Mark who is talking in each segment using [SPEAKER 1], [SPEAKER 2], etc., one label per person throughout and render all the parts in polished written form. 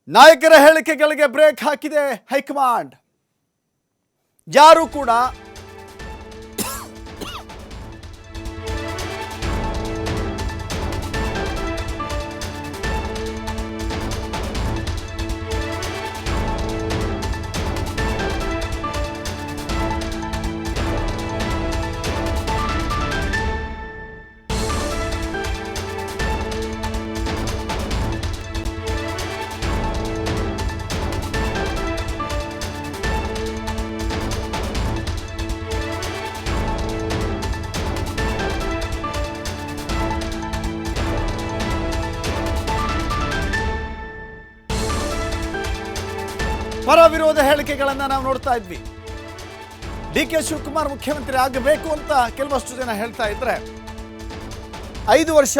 [SPEAKER 1] ನಾಯಕರ ಹೇಳಿಕೆಗಳಿಗೆ ಬ್ರೇಕ್ ಹಾಕಿದೆ ಹೈಕಮಾಂಡ್. ಯಾರು ಕೂಡ ಪರ ವಿರೋಧ ಹೇಳಿಕೆಗಳನ್ನು ನಾವು ನೋಡ್ತಾ ಇದ್ವಿ. ಡಿ.ಕೆ. ಶಿವಕುಮಾರ್ ಮುಖ್ಯಮಂತ್ರಿ ಆಗಬೇಕು ಅಂತ ಕೆಲವಷ್ಟು ಜನ ಹೇಳ್ತಾ ಇದ್ರೆ, 5 ವರ್ಷ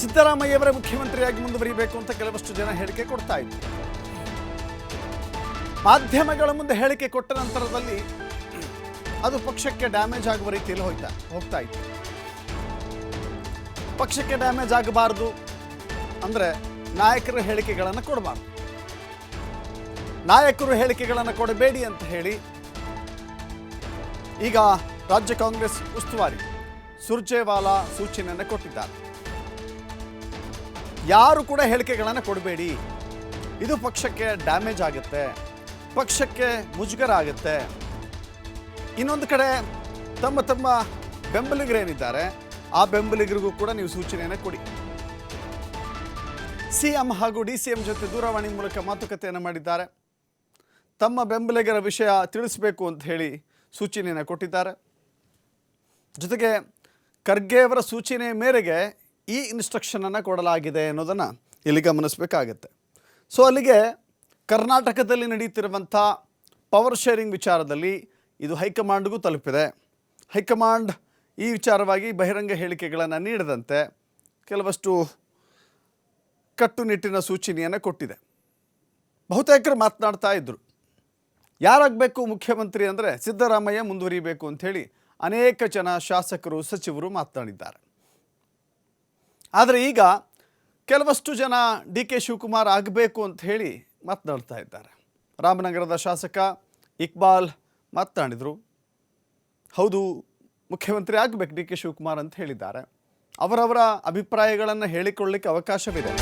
[SPEAKER 1] ಸಿದ್ದರಾಮಯ್ಯವರೇ ಮುಖ್ಯಮಂತ್ರಿಯಾಗಿ ಮುಂದುವರಿಬೇಕು ಅಂತ ಕೆಲವಷ್ಟು ಜನ ಹೇಳಿಕೆ ಕೊಡ್ತಾ ಇದ್ರು. ಮಾಧ್ಯಮಗಳ ಮುಂದೆ ಹೇಳಿಕೆ ಕೊಟ್ಟ ನಂತರದಲ್ಲಿ ಅದು ಪಕ್ಷಕ್ಕೆ ಡ್ಯಾಮೇಜ್ ಆಗುವ ರೀತಿಯಲ್ಲಿ ಹೋಗ್ತಾ ಇತ್ತು. ಪಕ್ಷಕ್ಕೆ ಡ್ಯಾಮೇಜ್ ಆಗಬಾರ್ದು ಅಂದ್ರೆ ನಾಯಕರ ಹೇಳಿಕೆಗಳನ್ನು ಕೊಡಬಾರ್ದು, ನಾಯಕರು ಹೇಳಿಕೆಗಳನ್ನು ಕೊಡಬೇಡಿ ಅಂತ ಹೇಳಿ ಈಗ ರಾಜ್ಯ ಕಾಂಗ್ರೆಸ್ ಉಸ್ತುವಾರಿ ಸುರ್ಜೇವಾಲಾ ಸೂಚನೆಯನ್ನು ಕೊಟ್ಟಿದ್ದಾರೆ. ಯಾರು ಕೂಡ ಹೇಳಿಕೆಗಳನ್ನು ಕೊಡಬೇಡಿ, ಇದು ಪಕ್ಷಕ್ಕೆ ಡ್ಯಾಮೇಜ್ ಆಗುತ್ತೆ, ಪಕ್ಷಕ್ಕೆ ಮುಜುಗರ ಆಗುತ್ತೆ. ಇನ್ನೊಂದು ಕಡೆ ತಮ್ಮ ಬೆಂಬಲಿಗರೇನಿದ್ದಾರೆ ಆ ಬೆಂಬಲಿಗರಿಗೂ ಕೂಡ ನೀವು ಸೂಚನೆಯನ್ನು ಕೊಡಿ. ಸಿಎಂ ಹಾಗೂ ಡಿ.ಸಿ.ಎಂ ಜೊತೆ ದೂರವಾಣಿ ಮೂಲಕ ಮಾತುಕತೆಯನ್ನು ಮಾಡಿದ್ದಾರೆ. ತಮ್ಮ ಬೆಂಬಲಿಗರ ವಿಷಯ ತಿಳಿಸಬೇಕು ಅಂತ ಹೇಳಿ ಸೂಚನೆಯನ್ನು ಕೊಟ್ಟಿದ್ದಾರೆ. ಜೊತೆಗೆ ಖರ್ಗೆ ಅವರ ಸೂಚನೆಯ ಮೇರೆಗೆ ಈ ಇನ್ಸ್ಟ್ರಕ್ಷನನ್ನು ಕೊಡಲಾಗಿದೆ ಅನ್ನೋದನ್ನು ಇಲ್ಲಿ ಗಮನಿಸಬೇಕಾಗತ್ತೆ. ಸೊ ಅಲ್ಲಿಗೆ ಕರ್ನಾಟಕದಲ್ಲಿ ನಡೀತಿರುವಂಥ ಪವರ್ ಶೇರಿಂಗ್ ವಿಚಾರದಲ್ಲಿ ಇದು ಹೈಕಮಾಂಡ್ಗೂ ತಲುಪಿದೆ. ಹೈಕಮಾಂಡ್ ಈ ವಿಚಾರವಾಗಿ ಬಹಿರಂಗ ಹೇಳಿಕೆಗಳನ್ನು ನೀಡದಂತೆ ಕೆಲವಷ್ಟು ಕಟ್ಟುನಿಟ್ಟಿನ ಸೂಚನೆಯನ್ನು ಕೊಟ್ಟಿದೆ. ಬಹುತೇಕರು ಮಾತನಾಡ್ತಾ ಇದ್ದರು, ಯಾರಾಗಬೇಕು ಮುಖ್ಯಮಂತ್ರಿ ಅಂದರೆ ಸಿದ್ದರಾಮಯ್ಯ ಮುಂದುವರಿಬೇಕು ಅಂಥೇಳಿ ಅನೇಕ ಜನ ಶಾಸಕರು ಸಚಿವರು ಮಾತನಾಡಿದ್ದಾರೆ. ಆದರೆ ಈಗ ಕೆಲವಷ್ಟು ಜನ ಡಿ.ಕೆ. ಶಿವಕುಮಾರ್ ಆಗಬೇಕು ಅಂತ ಹೇಳಿ ಮಾತನಾಡ್ತಾ ಇದ್ದಾರೆ. ರಾಮನಗರದ ಶಾಸಕ ಇಕ್ಬಾಲ್ ಮಾತನಾಡಿದರು. ಹೌದು, ಮುಖ್ಯಮಂತ್ರಿ ಆಗಬೇಕು ಡಿ.ಕೆ. ಶಿವಕುಮಾರ್ ಅಂತ ಹೇಳಿದ್ದಾರೆ. ಅವರವರ ಅಭಿಪ್ರಾಯಗಳನ್ನು ಹೇಳಿಕೊಳ್ಳಲಿಕ್ಕೆ ಅವಕಾಶವಿದೆ.